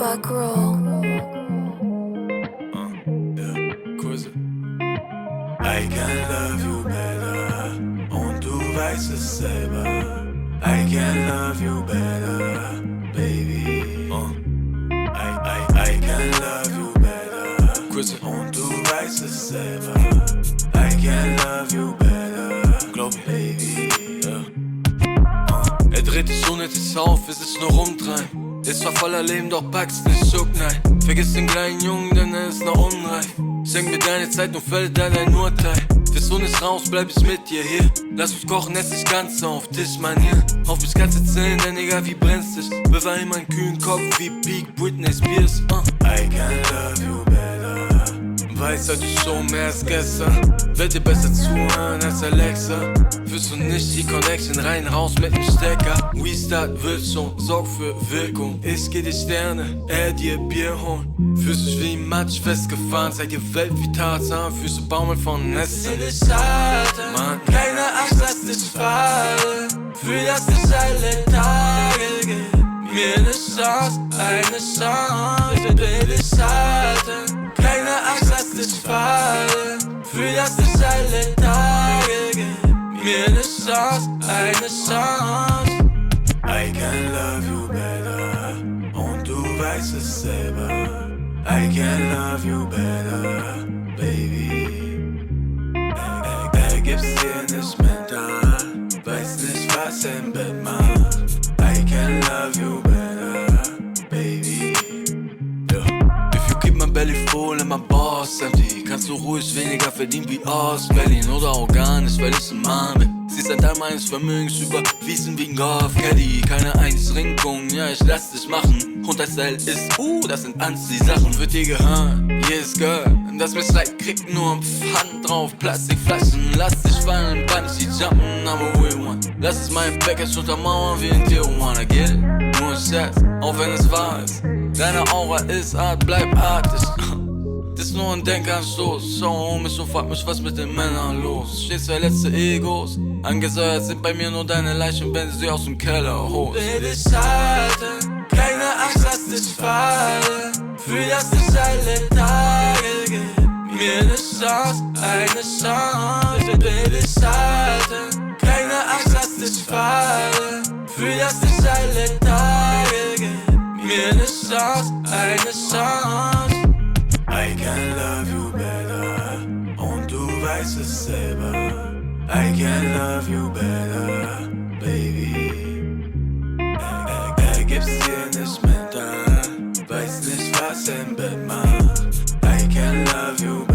Buck Roll. I can love you better und du weißt es selber. I can love you better, baby. I can love you better und du weißt es selber. I can love you better, glaub baby. Er dreht dich unnötig auf, es ist nur rumtreiben. Ist zwar voller Leben, doch packst nicht Schuck, nein. Vergiss den kleinen Jungen, denn er ist noch unreif. Schenk mir deine Zeit und fälle da dein Urteil. Der Sohn ist raus, bleib ich mit dir hier. Lass uns kochen, ess dich ganz auf Tischmanier. Auf mich kannst du zählen, denn egal wie brennst dich. Bewahr immer einen kühlen Kopf wie Peak Britney Spears. I can love you better. Weiß heute schon mehr als gestern. Werd dir besser zuhören als Alexa. Fühlst du nicht die Connection, rein, raus mit dem Stecker. Restart wird schon, sorg für Wirkung. Ich geh die Sterne, er dir Bier holen. Fühlst dich wie Matsch festgefahren, zeig dir Welt wie Tarzan. Fühlst du Baumeln von Netzen. In dich halten, Mann, keine Angst, lass dich fallen. Fühl, dass dich alle Tage gibt. Mir eine Chance, ich will dich halten. Keine Angst, lass dich fallen. Fühl, dass dich alle Tage gibt. Mir eine Chance. I can love you better und du weißt es selber. I can love you better, baby. Gibt's dir nicht mental, weiß nicht, was im Bett macht. I can love you better, baby. If you keep my belly full and my balls empty, kannst du ruhig weniger verdienen wie aus Berlin oder auch gar nicht, weil ich ein Mann bin. Siehst ein Teil meines Vermögens überwiesen wie ein Golf-Caddy. Keine Einschränkung, ja, ich lass dich machen. Und dein Style ist, das sind Anziehsachen. Wird dir gehören, jedes Girl, das mir schreit, kriegt nur ein Pfand drauf. Plastikflaschen, lass dich fallen, Bungee jumpen, I'm a real one. Lass es mein Package untermauern wie in Tijuana, get it? Nur ein Scherz, auch wenn es wahr ist. Deine Aura ist Art, bleib artig. Das ist nur ein Denkanstoß. Schau um mich und frag mich, was mit den Männern los. Stehst verletzte Egos. Angesäuert sind bei mir nur deine Leichen, wenn du sie aus dem Keller holst. Will dich halten, keine Angst, lass dich fallen. Fühl, dass dich alle Tage gibt. Mir eine Chance. Ich will dich halten, keine Angst, lass dich fallen. Fühl, dass dich alle Tage gibt. Mir eine Chance. I can love you better und du weißt es selber. I can love you better, baby. Gibt's dir nicht mental, weiß nicht, was im Bett macht. I can love you better.